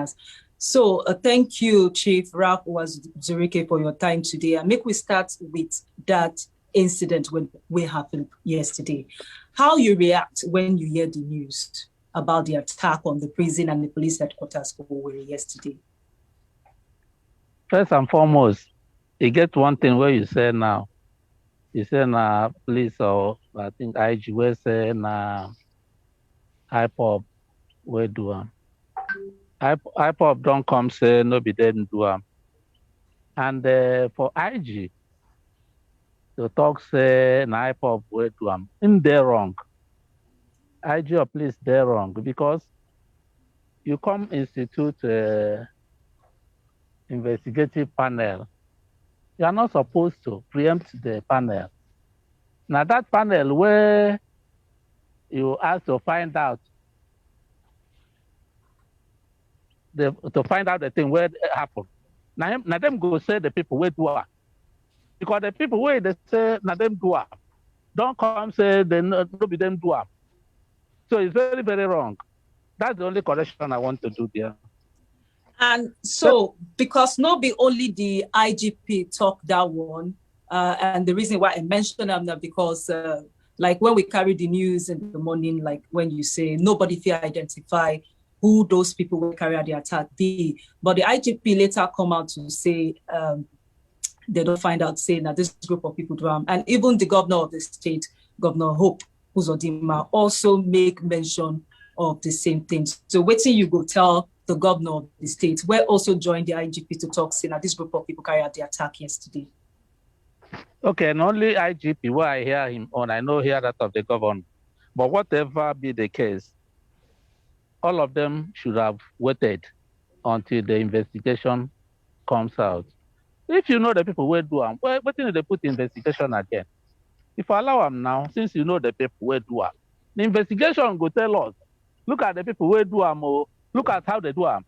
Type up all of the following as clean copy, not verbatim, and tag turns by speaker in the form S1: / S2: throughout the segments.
S1: prisoners. So thank you, Chief Ralph Uwazurike, for your time today. And make we start with that incident when we happened yesterday. How you react when you hear the news about the attack on the prison and the police headquarters for Owerri yesterday?
S2: First and foremost, you get one thing where you say now. You say na police or I think IG will say na IPOB will do am. IPOB don't come say no be them do am. And for IG to talk say na IPOB will do am, in they wrong. IG or police they're wrong because you come institute investigative panel. You are not supposed to preempt the panel. Now that panel where you ask to find out the thing where it happened. Now them go say the people where do it. Because the people where they say now them do it. Don't come say they no be them do it. So it's very, very wrong. That's the only correction I want to do there.
S1: And so, because not be only the IGP talk that one, and the reason why I mentioned them now because like when we carry the news in the morning, like when you say nobody fear identify who those people will carry out the attack be, but the IGP later come out to say they don't find out saying that this group of people do harm, and even the governor of the state, Governor Hope Uzodinma, also make mention of the same things. So waiting you go tell the governor of the state, where also joined the IGP to talk, saying that this group of people carried out the attack yesterday.
S2: Okay, and only IGP where I hear him on, I know hear that of the governor. But whatever be the case, all of them should have waited until the investigation comes out. If you know the people will do them, what did they put investigation again? If I allow them now, since you know the people will do them, the investigation go tell us, look at the people will do them, or look at how they do them.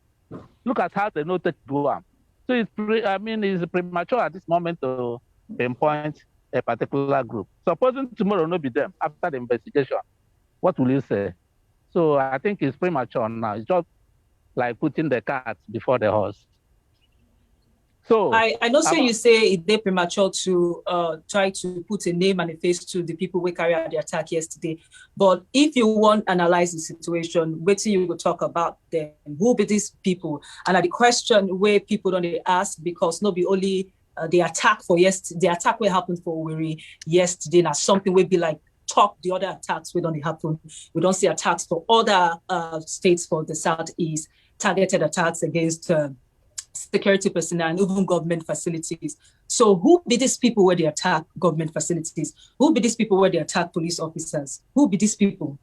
S2: Look at how they know to do them. So it's premature at this moment to pinpoint a particular group. Supposing tomorrow no be them after the investigation, what will you say? So I think it's premature now. It's just like putting the cart before the horse. So
S1: I know you say it's premature to try to put a name and a face to the people who carried out the attack yesterday. But if you want to analyze the situation, wait till you will talk about them. Who be these people? And the question where people don't ask because not be only the attack for yesterday, the attack will happen for Owerri yesterday, now something will be like top the other attacks we don't happen. We don't see attacks for other states for the Southeast, targeted attacks against security personnel and even government facilities. So who be these people where they attack government facilities? Who be these people where they attack police officers? Who be these people?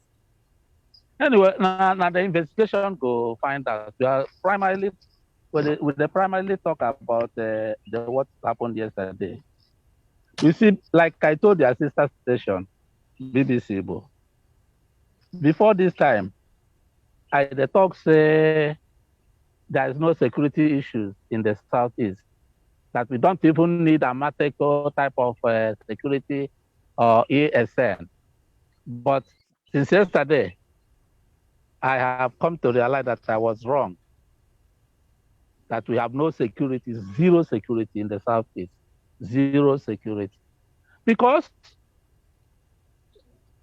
S2: Anyway, now the investigation go find out. We are primarily primarily talk about the what happened yesterday. You see, like I told the sister station, BBC, before this time, the talk say there is no security issues in the Southeast, that we don't even need a Mateco type of security or ASN. But since yesterday, I have come to realize that I was wrong, that we have no security, zero security in the Southeast, zero security. Because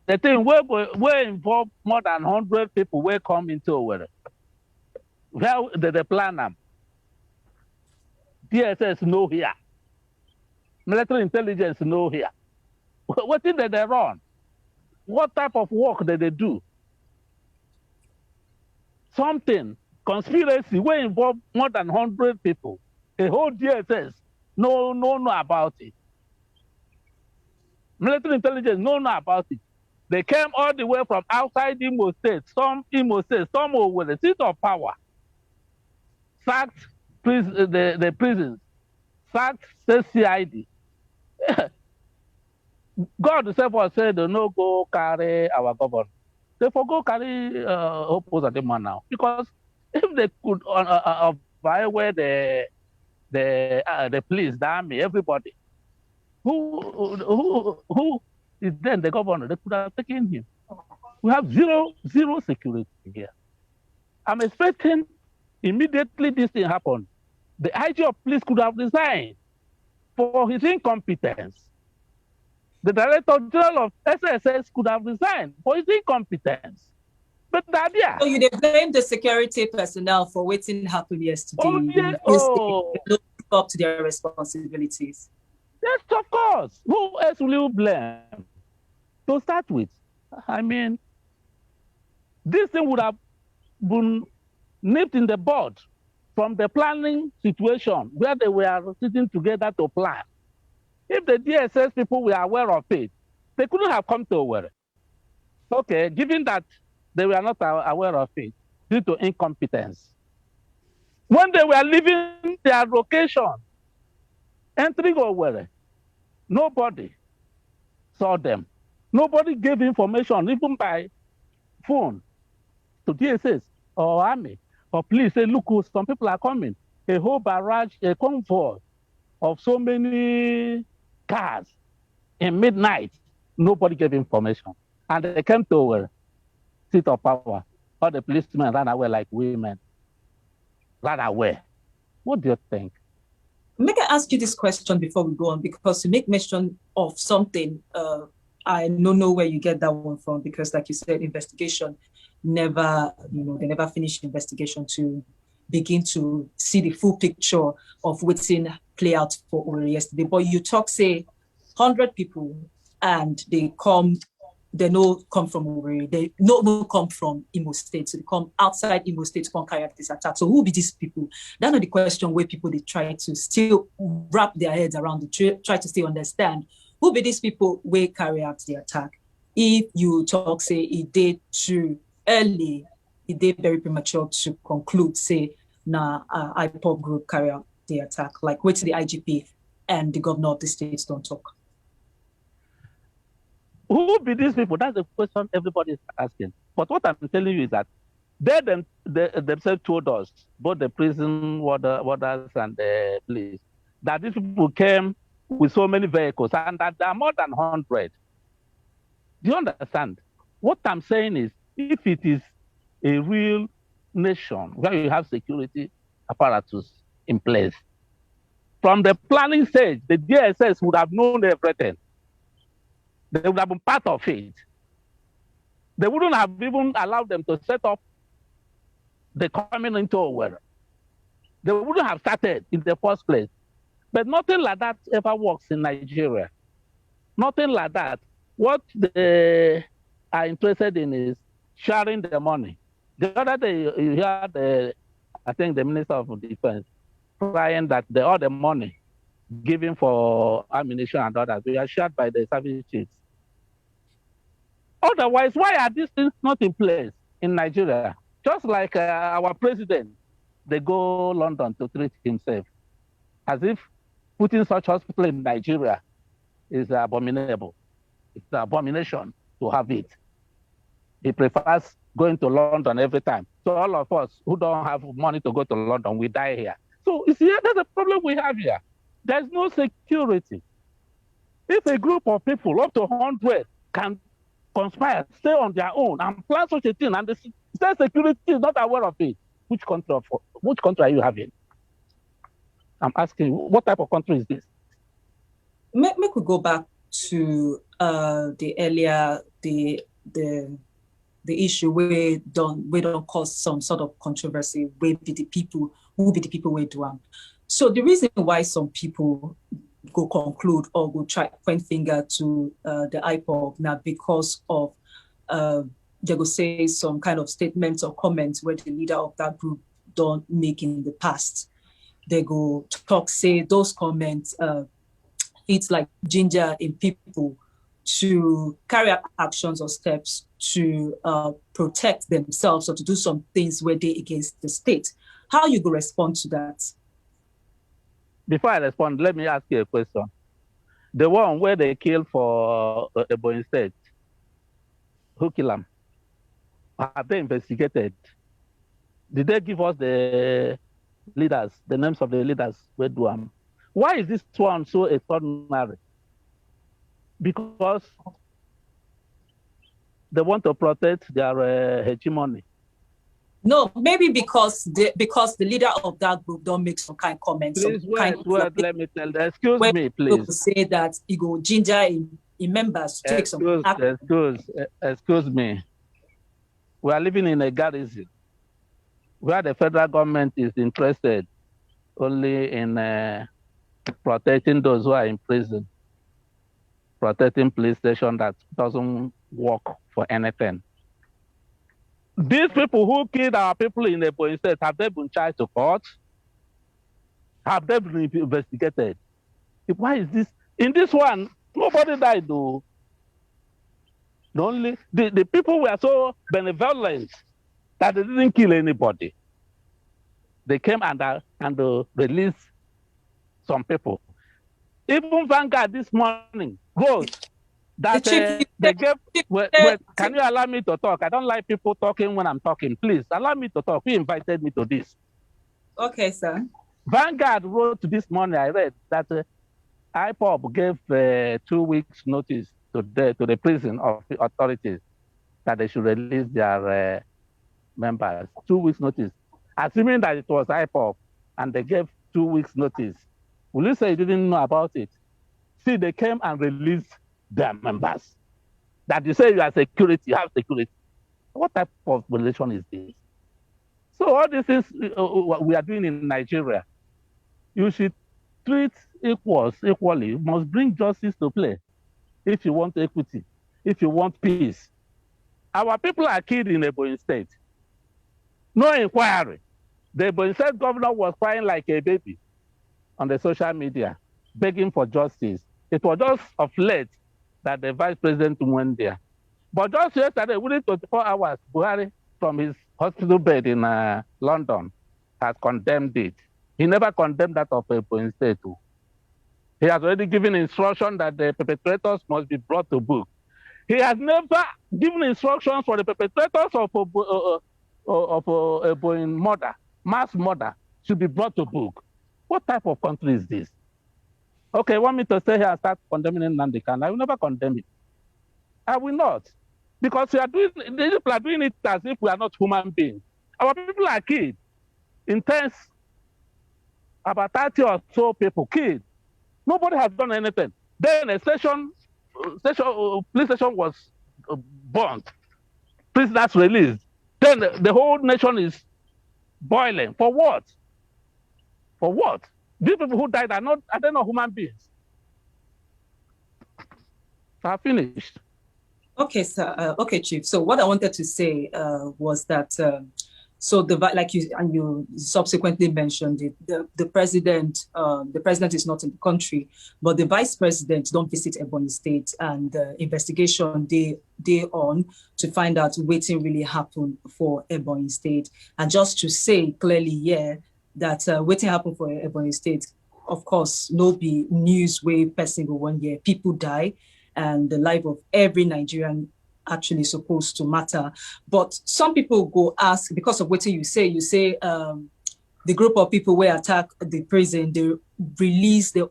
S2: the thing will involve more than 100 people will come into Owerri. Where they plan them? DSS no here. Military intelligence no here. What did they run? What type of work did they do? Something, conspiracy, will involve more than 100 people. The whole DSS no about it. Military intelligence no about it. They came all the way from outside Imo State, some with the seat of power. Sacked the prisons, sacked CID. God himself was said, no go carry our government. They forgo carry Hope at the man now. Because if they could where the police, the army, everybody, who is then the governor, they could have taken him. We have zero security here. I'm expecting immediately this thing happened, the IG of police could have resigned for his incompetence. The Director General of SSS could have resigned for his incompetence. But that, yeah.
S1: So you blame the security personnel for what happened yesterday.
S2: Oh, yeah. Oh.
S1: They don't live up to their responsibilities.
S2: Yes, of course. Who else will you blame? To start with, I mean, this thing would have been nipped in the bud from the planning situation where they were sitting together to plan. If the DSS people were aware of it, they couldn't have come to Owerri. Okay, given that they were not aware of it due to incompetence. When they were leaving their location, entering Owerri, nobody saw them. Nobody gave information, even by phone, to DSS or army or police. Say, look, some people are coming. A whole barrage, a convoy of so many cars in midnight. Nobody gave information. And they came to a seat of power. All the policemen ran away like women. Ran away. What do you think?
S1: Make I ask you this question before we go on, because you make mention of something. I don't know where you get that one from, because like you said, investigation never, they never finished investigation to begin to see the full picture of what's in play out for Owerri yesterday. But you talk, say, 100 people, and they no come from Owerri. They no come from Imo State. So they come outside Imo State to come carry out this attack. So who be these people? That's not the question where people, they try to still wrap their heads around it, try to still understand. Who be these people where carry out the attack? If you talk, say, it did too early, it did very premature to conclude, say, IPOB group carry out the attack. Like, wait till the IGP and the governor of the states don't talk.
S2: Who be these people? That's the question everybody is asking. But what I'm telling you is that they themselves told us, both the prison warders and the police, that these people came with so many vehicles and that there are more than 100. Do you understand? What I'm saying is, if it is a real nation where you have security apparatus in place, from the planning stage, the DSS would have known everything. They would have been part of it. They wouldn't have even allowed them to set up the coming into Owerri. They wouldn't have started in the first place. But nothing like that ever works in Nigeria. Nothing like that. What they are interested in is sharing the money. The other day, you heard, I think, the Minister of Defense crying that all the money given for ammunition and others, we are shared by the service chiefs. Otherwise, why are these things not in place in Nigeria? Just like our president, they go London to treat himself, as if putting such hospital in Nigeria is abominable. It's an abomination to have it. He prefers going to London every time. So all of us who don't have money to go to London, we die here. So you see, that's the problem we have here. There's no security. If a group of people, up to 100, can conspire, stay on their own, and plan such a thing, and the state security is not aware of it, which country are you having? I'm asking, what type of country is this?
S1: Make we go back to the earlier the issue where don't cause some sort of controversy. Who be the people where do am? So the reason why some people go conclude or go try point finger to the IPOB now because of they go say some kind of statements or comments where the leader of that group don't make in the past. They go talk, say those comments, it's like ginger in people to carry out actions or steps to protect themselves or to do some things where they against the state. How you go respond to that?
S2: Before I respond, let me ask you a question. The one where they killed for Ebonyi State, who killed them? Have they investigated? Did they give us the leaders, the names of the leaders? Where do am? Why is this one so extraordinary? Because they want to protect their hegemony.
S1: No, maybe because the leader of that group don't make some kind of comments.
S2: Please
S1: wait,
S2: let me tell. Excuse
S1: where
S2: me, please.
S1: say that he go ginger in members to take some action.
S2: Excuse me. We are living in a garrison where the federal government is interested only in protecting those who are in prison, protecting police station that doesn't work for anything. These people who killed our people in the Ebonyi State, have they been charged to court? Have they been investigated? Why is this? In this one, nobody died though. The people were so benevolent that they didn't kill anybody. They came and released some people. Even Vanguard this morning wrote that they gave. Wait, can you allow me to talk? I don't like people talking when I'm talking. Please allow me to talk. Who invited me to this?
S1: Okay, sir.
S2: Vanguard wrote this morning. I read that IPOB gave 2 weeks notice to the prison of the authorities that they should release their members. 2 weeks notice, assuming that it was IPOB and they gave 2 weeks notice. Will you say you didn't know about it? See, they came and released their members. That you say you are security, you have security. What type of relation is this? So all these things we are doing in Nigeria, you should treat equals equally. You must bring justice to play if you want equity, if you want peace. Our people are killed in Ebonyi State. No inquiry. The Ebonyi State governor was crying like a baby on the social media, begging for justice. It was just of late that the vice president went there. But just yesterday, within 24 hours, Buhari, from his hospital bed in London, has condemned it. He never condemned that of Ebonyi State. He has already given instruction that the perpetrators must be brought to book. He has never given instructions for the perpetrators of Ebonyi murder, mass murder, should be brought to book. What type of country is this? Okay, want me to stay here and start condemning Nnamdi Kanu? I will never condemn it. I will not. Because these people are doing it as if we are not human beings. Our people are killed. Intense. About 30 or so people killed. Nobody has done anything. Then a police station was burnt. Prisoners released. Then the whole nation is boiling. For what? For what? These people who died are not human beings. So I finished.
S1: Okay, sir. Okay, Chief. So what I wanted to say was that so you subsequently mentioned it, the president is not in the country, but the vice president don't visit Ebonyi State, and the investigation they on to find out what really happened for Ebonyi State. And just to say clearly, that what happened for Ebonyi State, of course, no be news way per single 1 year. People die, and the life of every Nigerian actually supposed to matter. But some people go ask, because of what you say the group of people who attack the prison, they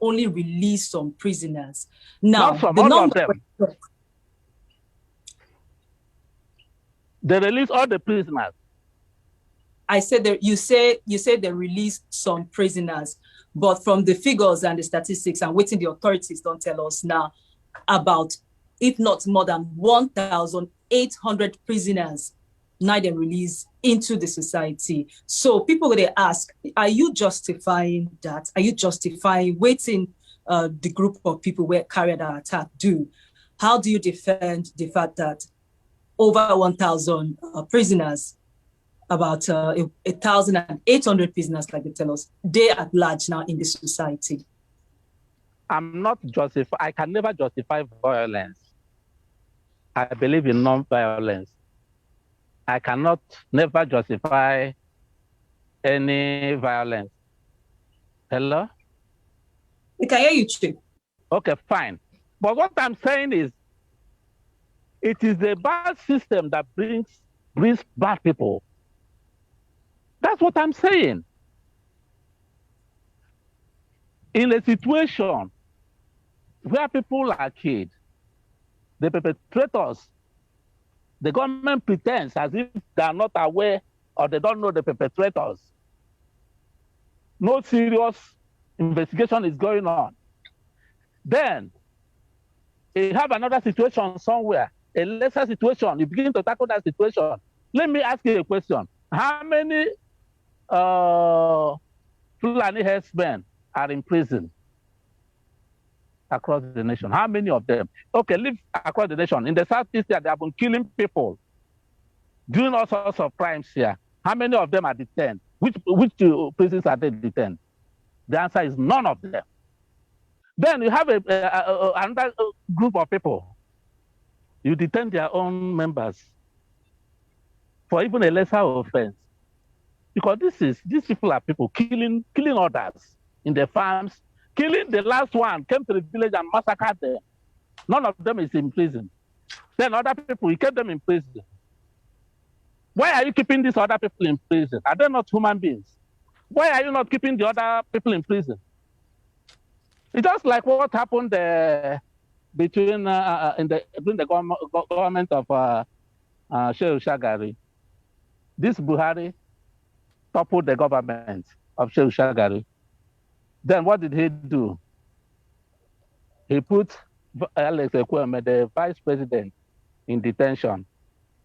S1: only release some prisoners. Now,
S2: not from all of them. They release all the prisoners.
S1: I said that you said they released some prisoners, but from the figures and the statistics and what the authorities don't tell us now, about, if not more than 1,800 prisoners now they release into the society. So people they ask, are you justifying that? Are you justifying waiting the group of people where carried out attack do? How do you defend the fact that over 1,000 prisoners, about 1,800 prisoners, like they tell us, they at large now in the society?
S2: I'm not justify. I can never justify violence. I believe in non-violence. I cannot never justify any violence. Hello?
S1: We can hear you, Chief.
S2: Okay, fine. But what I'm saying is, it is the bad system that brings bad people. That's what I'm saying. In a situation where people are killed, the perpetrators, the government pretends as if they are not aware or they don't know the perpetrators. No serious investigation is going on. Then you have another situation somewhere, a lesser situation. You begin to tackle that situation. Let me ask you a question. How many Fulani herdsmen are in prison across the nation? How many of them? Okay, live across the nation. In the Southeast, they have been killing people, doing all sorts of crimes here. How many of them are detained? Which prisons are they detained? The answer is none of them. Then you have another group of people. You detain their own members for even a lesser offense. Because these people are people killing others in their farms, killing the last one, came to the village and massacred them. None of them is in prison. Then other people, you kept them in prison. Why are you keeping these other people in prison? Are they not human beings? Why are you not keeping the other people in prison? It's just like what happened during the government of Shehu Shagari. This Buhari toppled the government of Shehu Shagari. Then what did he do? He put Alex Ekweme, the vice president, in detention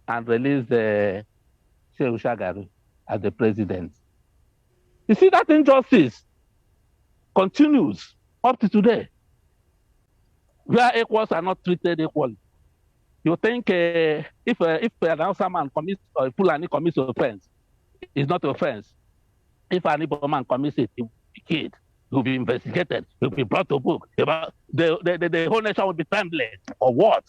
S2: and released the Shehu Shagari as the president. You see, that injustice continues up to today, where equals are not treated equally. You think if an Hausa man commits or a Fulani commits offense, it's not offense. If an Igbo man commits it, he will be killed, he will be investigated, he will be brought to book. The whole nation will be trembling. Or what?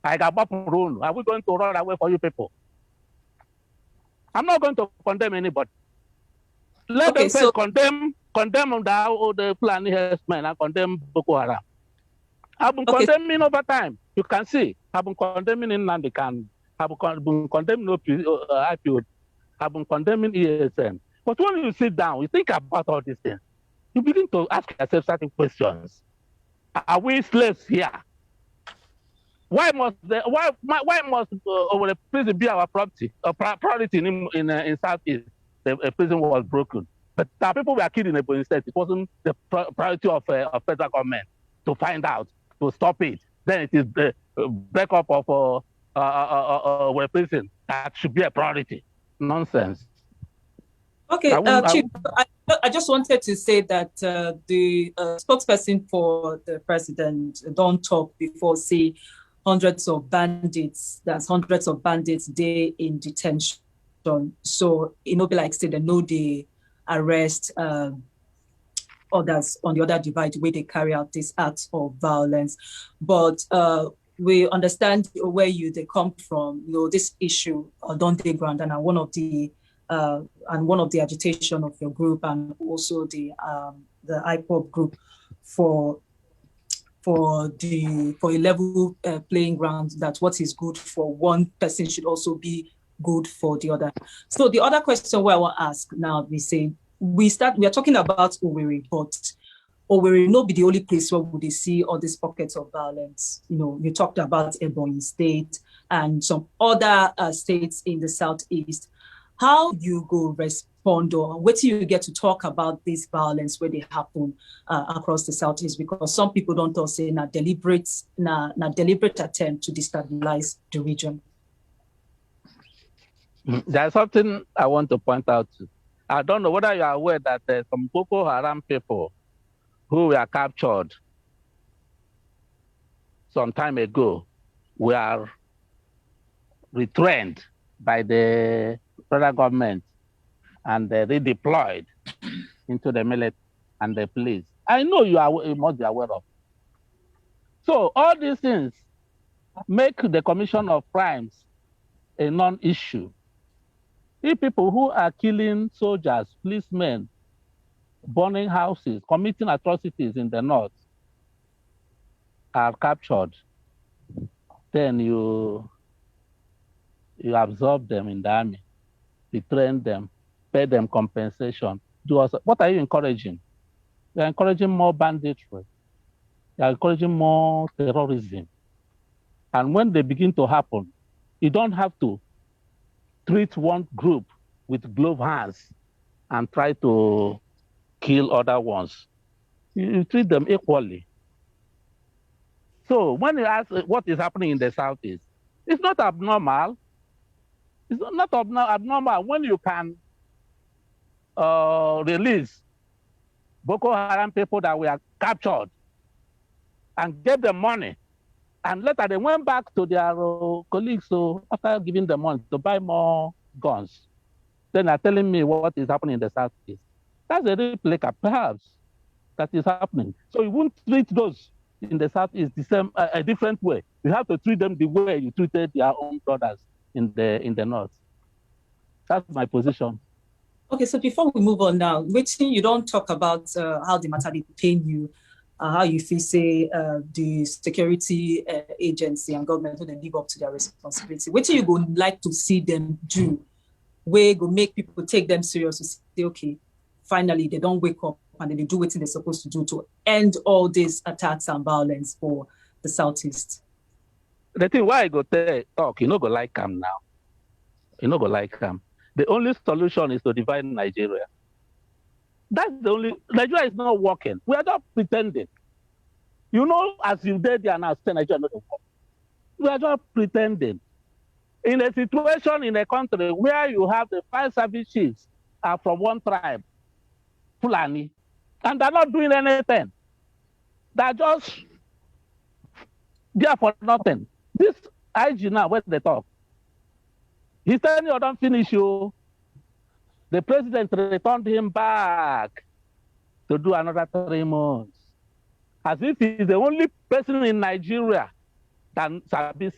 S2: I got run. Are we going to run away for you people? I'm not going to condemn anybody. Let them first condemn the Fulani herdsmen and condemn Boko Haram. I've been condemning over time. You can see, I've been condemning in Nandikan. I've been condemning IPO. I've been condemning ESN. But when you sit down, you think about all these things, you begin to ask yourself certain questions. Are we slaves here? Why must the prison be our property? Priority in Southeast, the prison was broken. But our people were killed in Ebonyi State. It wasn't the priority of federal government to find out, to stop it. Then it is the breakup of a prison that should be a priority. Nonsense.
S1: Okay, Chief, I just wanted to say that the spokesperson for the president don't talk before say hundreds of bandits. That's hundreds of bandits day in detention. So it no be like say they know they arrest others on the other divide where they carry out these acts of violence. But we understand where they come from. You know, this issue don't take ground, and one of the agitation of your group and also the IPOP group for a level playing ground, that what is good for one person should also be good for the other. So the other question where I want to ask now, we are talking about Owerri, but Owerri no be the only place where we see all these pockets of violence. You know, you talked about Ebonyi State and some other states in the Southeast. How you go respond, or what do you get to talk about this violence where they happen across the Southeast? Because some people don't say deliberate attempt to destabilize the region.
S2: There's something I want to point out. I don't know whether you are aware that some Boko Haram people who were captured some time ago were retrained by the federal government and redeployed into the military and the police. I know you must be aware of. So all these things make the commission of crimes a non-issue. If people who are killing soldiers, policemen, burning houses, committing atrocities in the north are captured, then you absorb them in the army, retrain them, pay them compensation. What are you encouraging? You're encouraging more banditry. You're encouraging more terrorism. And when they begin to happen, you don't have to treat one group with glove hands and try to kill other ones. You treat them equally. So when you ask what is happening in the Southeast, it's not abnormal. It's not abnormal when you can release Boko Haram people that were captured and gave them money. And later they went back to their colleagues after giving them money to buy more guns. Then they're telling me what is happening in the Southeast. That's a replica, perhaps, that is happening. So you won't treat those in the Southeast the same, a different way. You have to treat them the way you treated your own brothers in the North. That's my position.
S1: Okay, so before we move on now, waiting, you don't talk about how the matter did pain you, how you feel, say, the security agency and government when they live up to their responsibility. What you would like to see them do, where go make people take them serious to say, okay, finally they don't wake up and then they do what they're supposed to do to end all these attacks and violence for the Southeast.
S2: The thing why I go talk, you know, go like them now. You know, go like them. The only solution is to divide Nigeria. That's the only. Nigeria is not working. We are not pretending. You know, as you did there now, Nigeria not working. We are just pretending. In a situation in a country where you have the 5 service chiefs are from one tribe, Fulani, and they're not doing anything. They're just there for nothing. This IG now, when they talk, he's telling you, don't finish you. The president returned him back to do another 3 months. As if he's the only person in Nigeria that service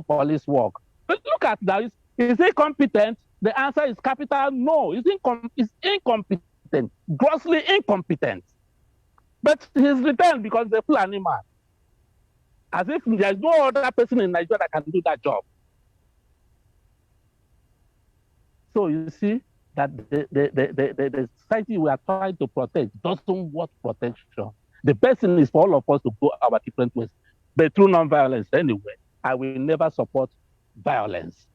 S2: police work. But look at that. Is he competent? The answer is capital no. He's incompetent, grossly incompetent. But he's returned because the Fulani man. As if there's no other person in Nigeria that can do that job. So you see that the society we are trying to protect doesn't want protection. The best thing is for all of us to go our different ways. But through non-violence anyway, I will never support violence.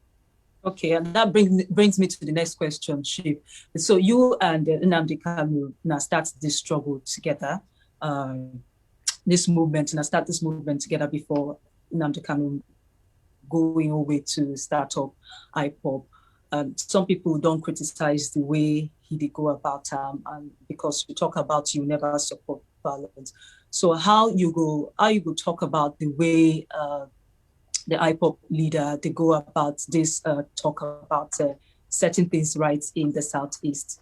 S1: Okay, and that brings me to the next question, Chief. So you and Nnamdi Kanu now start this struggle together, this movement together before Nnamdi Kanu going away to start up IPOB. Some people don't criticize the way he did go about and because you talk about you never support violence. So how you go talk about the way the IPOB leader they go about this talk about setting things right in the Southeast?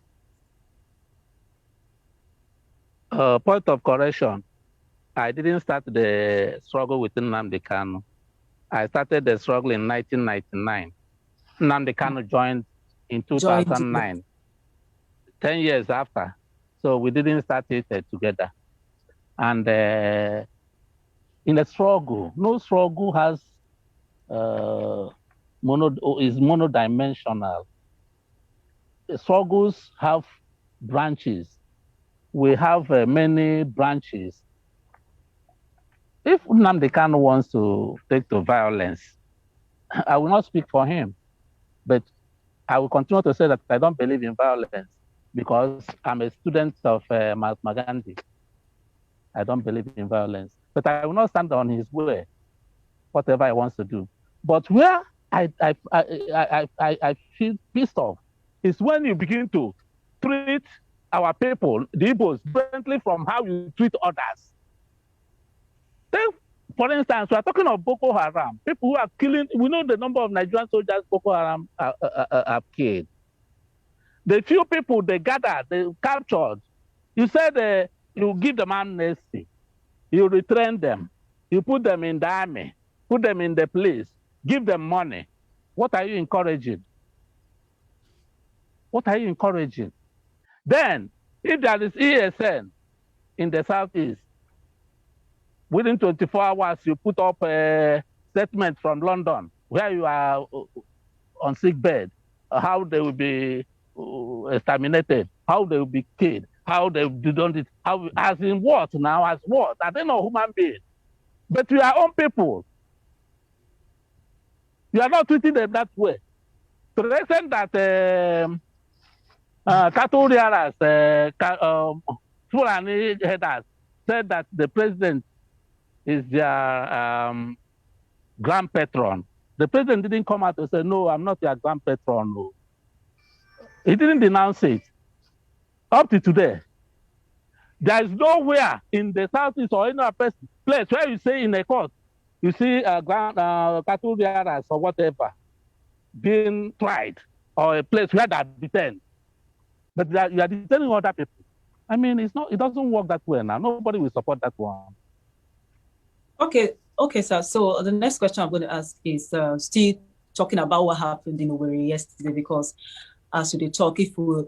S2: Point of correction. I didn't start the struggle with Nnamdi Kanu. I started the struggle in 1999. Nnamdi Kanu joined in 2009, 10 years after. So we didn't start it together. And in a struggle, no struggle has is monodimensional. The struggles have branches. We have many branches. If Nnamdi Kanu wants to take to violence, I will not speak for him. But I will continue to say that I don't believe in violence because I'm a student of Mahatma Gandhi. I don't believe in violence. But I will not stand on his way, whatever he wants to do. But where I feel pissed off is when you begin to treat our people, the Igbos, differently from how you treat others. Then, for instance, we are talking of Boko Haram. People who are killing, we know the number of Nigerian soldiers Boko Haram have killed. The few people they gathered, they captured, you said you give them amnesty, you retrain them, you put them in the army, put them in the police, give them money. What are you encouraging? What are you encouraging? Then, if there is ESN in the Southeast, within 24 hours, you put up a statement from London where you are on sick bed, how they will be exterminated, how they will be killed, how they done it, how as in what now, as what? I don't know human being. But we are own people. You are not treating them that way. To the extent that cattle rearers, Fulani headers said that the president is their grand patron. The president didn't come out and say, no, I'm not your grand patron. No. He didn't denounce it. Up to today, there is nowhere in the southeast or any other place where you say in a court, you see cattle bearers or whatever being tried, or a place where they're detained. But you are detaining other people. I mean, it doesn't work that way now. Nobody will support that one.
S1: Okay, sir. So the next question I'm going to ask is still talking about what happened in Owerri yesterday, because as we talk, if we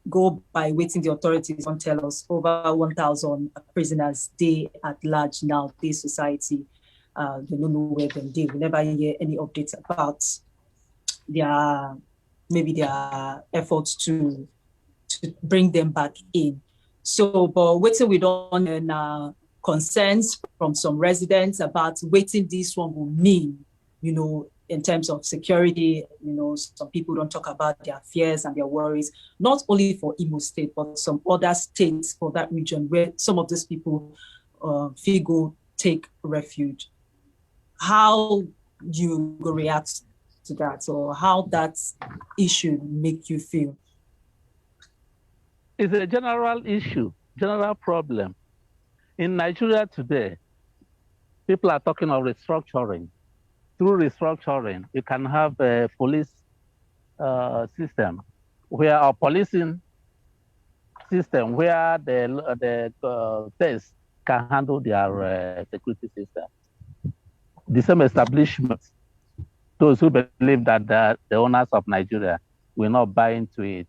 S1: go by waiting the authorities don't tell us, over 1,000 prisoners they at large now, this society, they don't know where they live. We never hear any updates about their efforts to bring them back in. So, but waiting we don't and concerns from some residents about waiting this one will mean, in terms of security. Some people don't talk about their fears and their worries, not only for Imo State, but some other states for that region where some of these people go take refuge. How you react to that, or how that issue make you feel?
S2: It's a general issue, general problem. In Nigeria today, people are talking of restructuring. Through restructuring, you can have a police system, where a policing system where the states can handle their security system. The same establishment, those who believe that the owners of Nigeria will not buy into it,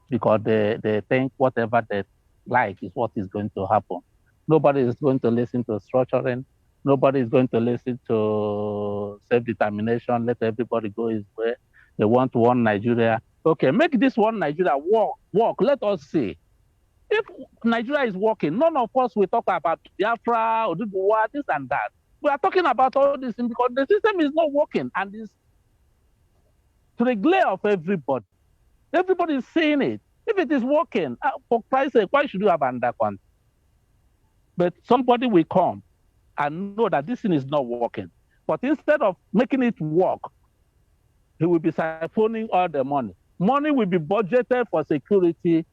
S2: because they think whatever they like is what is going to happen. Nobody is going to listen to structuring. Nobody is going to listen to self-determination. Let everybody go his way. They want one Nigeria. Okay, make this one Nigeria work. Let us see. If Nigeria is working, none of us will talk about Biafra, Oduduwa, this and that. We are talking about all this because the system is not working, and it's to the glare of everybody. Everybody is saying it. If it is working, for Christ's sake, why should you have undercount? But somebody will come and know that this thing is not working. But instead of making it work, he will be siphoning all the money. Money will be budgeted for security.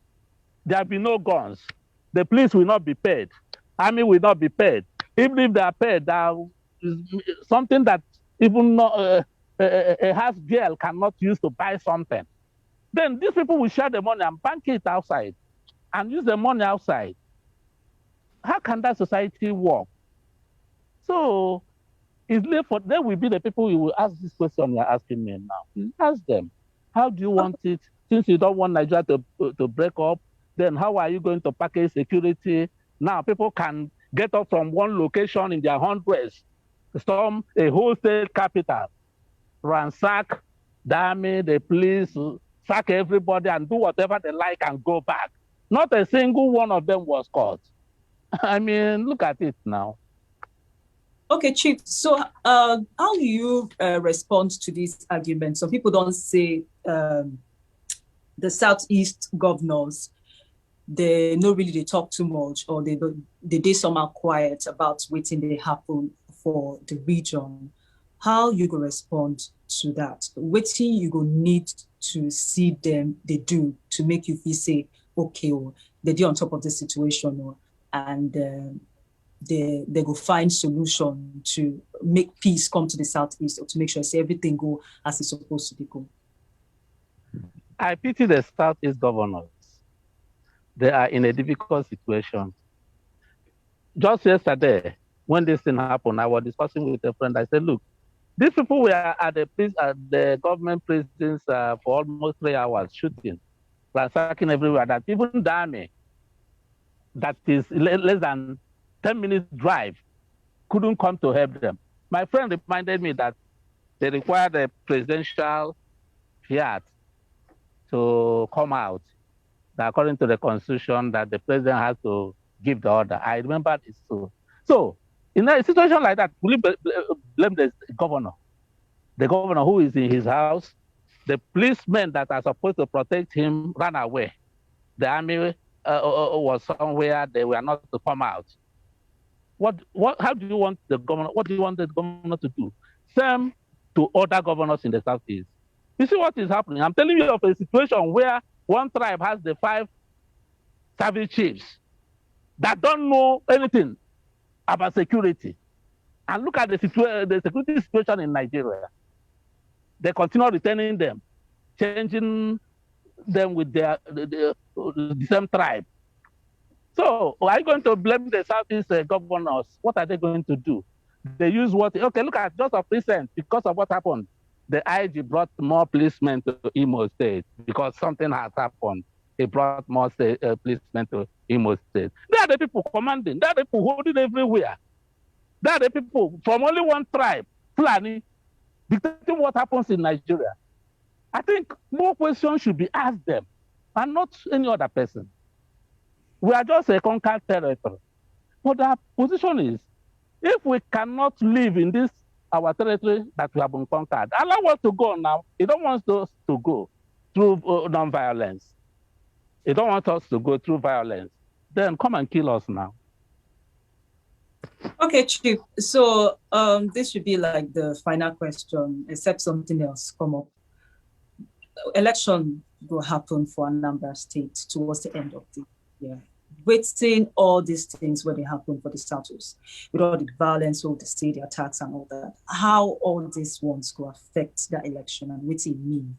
S2: There will be no guns. The police will not be paid. Army will not be paid. Even if they are paid, something that even a house girl cannot use to buy something. Then these people will share the money and bank it outside and use the money outside. How can that society work? So it's left for them will be the people who will ask this question you're asking me now. Ask them, how do you want it? Since you don't want Nigeria to break up, then how are you going to package security? Now people can get up from one location in their hundreds, storm a whole state capital, ransack the army, the police, sack everybody and do whatever they like and go back. Not a single one of them was caught. I mean, look at it now.
S1: Okay, Chief. So how do you respond to this argument? Some people don't say the Southeast governors, they talk too much, or they somehow quiet about waiting they happen for the region. How you go respond to that? Waiting you go need to see them they do to make you feel say, okay, they do on top of the situation, and they go find solution to make peace come to the Southeast, or to make sure say everything go as it's supposed to be go.
S2: I pity the Southeast governors. They are in a difficult situation. Just yesterday, when this thing happened, I was discussing with a friend. I said, look, these people were at the government prisons for almost 3 hours shooting, ransacking everywhere. That even the army, that is less than 10 minutes drive, couldn't come to help them. My friend reminded me that they required a presidential fiat to come out, that according to the constitution, that the president has to give the order. I remember this too. So in a situation like that, will you blame the governor? The governor who is in his house, the policemen that are supposed to protect him ran away. The army was somewhere, they were not to come out. How do you want the governor, what do you want the governor to do? Same to other governors in the Southeast. You see what is happening? I'm telling you of a situation where one tribe has the 5 service chiefs that don't know anything about security. And look at the security situation in Nigeria. They continue returning them, changing them with the same tribe. So are you going to blame the Southeast governors? What are they going to do? They use what? Okay, look at just of recent, because of what happened. The IG brought more policemen to Imo State because something has happened. He brought more policemen to Imo State. They are the people commanding. They are the people holding everywhere. They are the people from only one tribe, Fulani, dictating what happens in Nigeria. I think more questions should be asked them and not any other person. We are just a conquered territory. But our position is, if we cannot live in this, our territory that we have been conquered, allow us to go now. He don't want us to go through non-violence. He don't want us to go through violence. Then come and kill us now.
S1: Okay, Chief. So this should be like the final question, except something else come up. Election will happen for Anambra State towards the end of the year. Waiting all these things when they happen for the status, with all the violence, all the state, the attacks and all that, how all these ones go affect the election and what it mean?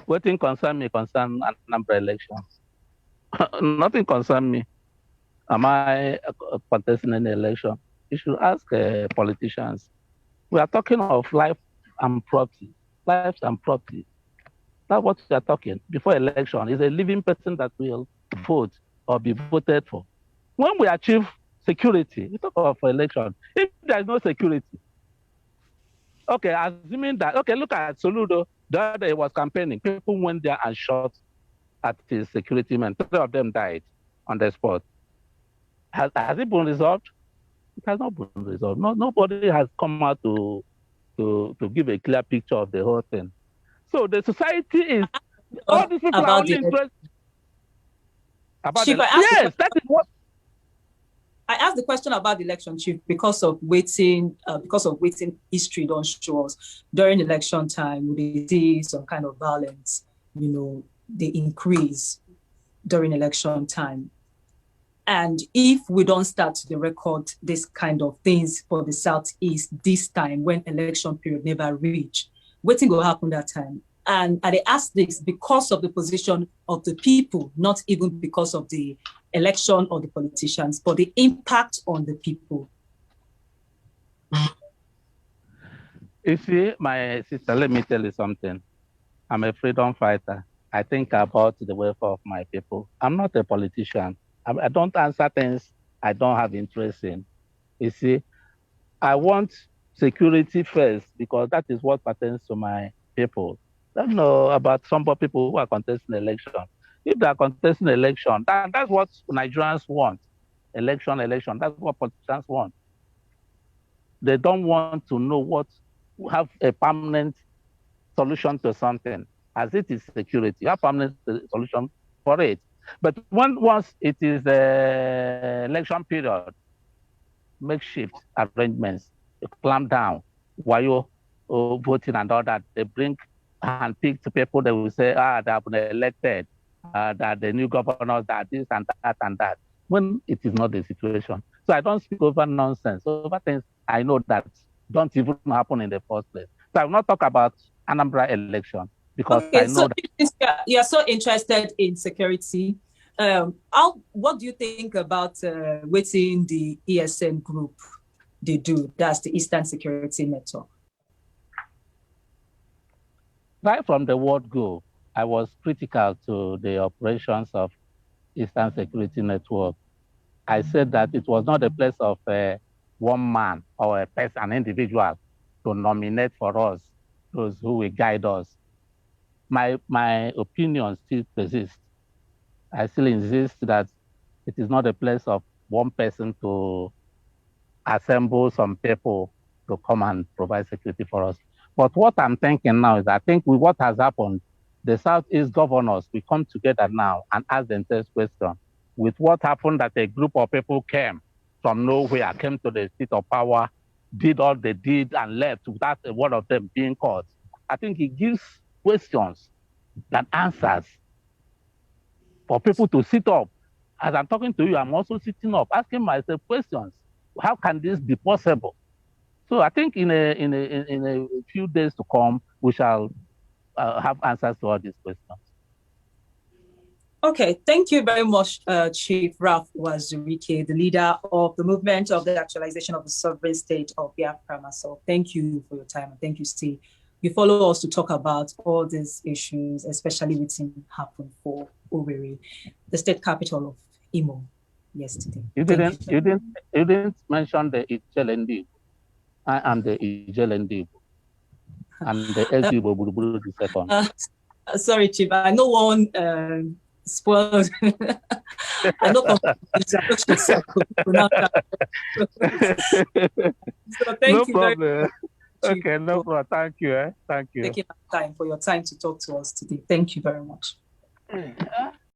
S2: What concern me concern Anambra election. Nothing concern me. Am I contesting an election? You should ask politicians. We are talking of life and property. Lives and property. That's what we are talking. Before election, is a living person that will vote or be voted for. When we achieve security, we talk of election. If there is no security, okay, assuming that, okay, look at Soludo, the other day he was campaigning. People went there and shot at his security men. 3 of them died on the spot. Has it been resolved? It has not been resolved. Nobody has come out to give a clear picture of the whole thing. So the society is, all these people are only interested about
S1: Chief,
S2: yes, that is what.
S1: I asked the question about the election, Chief, because of waiting history don't show us. During election time, we see some kind of violence, they increase during election time. And if we don't start to record this kind of things for the Southeast this time, when election period never reach, waiting will happen that time. And they ask this because of the position of the people, not even because of the election or the politicians, but the impact on the people.
S2: You see, my sister, let me tell you something. I'm a freedom fighter. I think about the welfare of my people. I'm not a politician. I don't answer things I don't have interest in. You see, I want security first because that is what pertains to my people. I don't know about some people who are contesting election. If they are contesting election, that's what Nigerians want. Election, that's what politicians want. They don't want to know have a permanent solution to something. As it is security, you have permanent solution for it. But once it is the election period, makeshift arrangements, clamp down while you're voting and all that. They bring hand-picked people. They will say, they have been elected, that the new governors, that this and that and that, when it is not the situation. So I don't speak over nonsense, over things I know that don't even happen in the first place. So I will not talk about Anambra election because I know
S1: that you're so interested in security. What do you think about waiting the ESN group they do? That's the Eastern Security Network.
S2: Right from the word go, I was critical to the operations of Eastern Security Network. I said that it was not a place of one man or a person, an individual, to nominate for us those who will guide us. My opinion still persists. I still insist that it is not a place of one person to assemble some people to come and provide security for us. But what I'm thinking now is I think with what has happened, the Southeast governors will come together now and ask themselves questions. With what happened that a group of people came from nowhere, came to the seat of power, did all they did and left without one of them being caught. I think it gives questions than answers for people to sit up. As I'm talking to you, I'm also sitting up, asking myself questions. How can this be possible? So I think in a few days to come, we shall have answers to all these questions.
S1: Okay, thank you very much, Chief Ralph Uwazurike, the leader of the movement of the actualization of the sovereign state of Biafra. So thank you for your time, and thank you, Steve. You follow us to talk about all these issues, especially what happened for Owerri, the state capital of Imo, yesterday.
S2: You didn't mention the Ijelendibu. I am the Ijelendibu. And the Ezigbo Buruburu the second.
S1: Sorry, Chief. I know one spoiled. I know so thank you
S2: problem.
S1: very much.
S2: Okay, no problem. Thank you. Thank you.
S1: Taking time for your time to talk to us today. Thank you very much.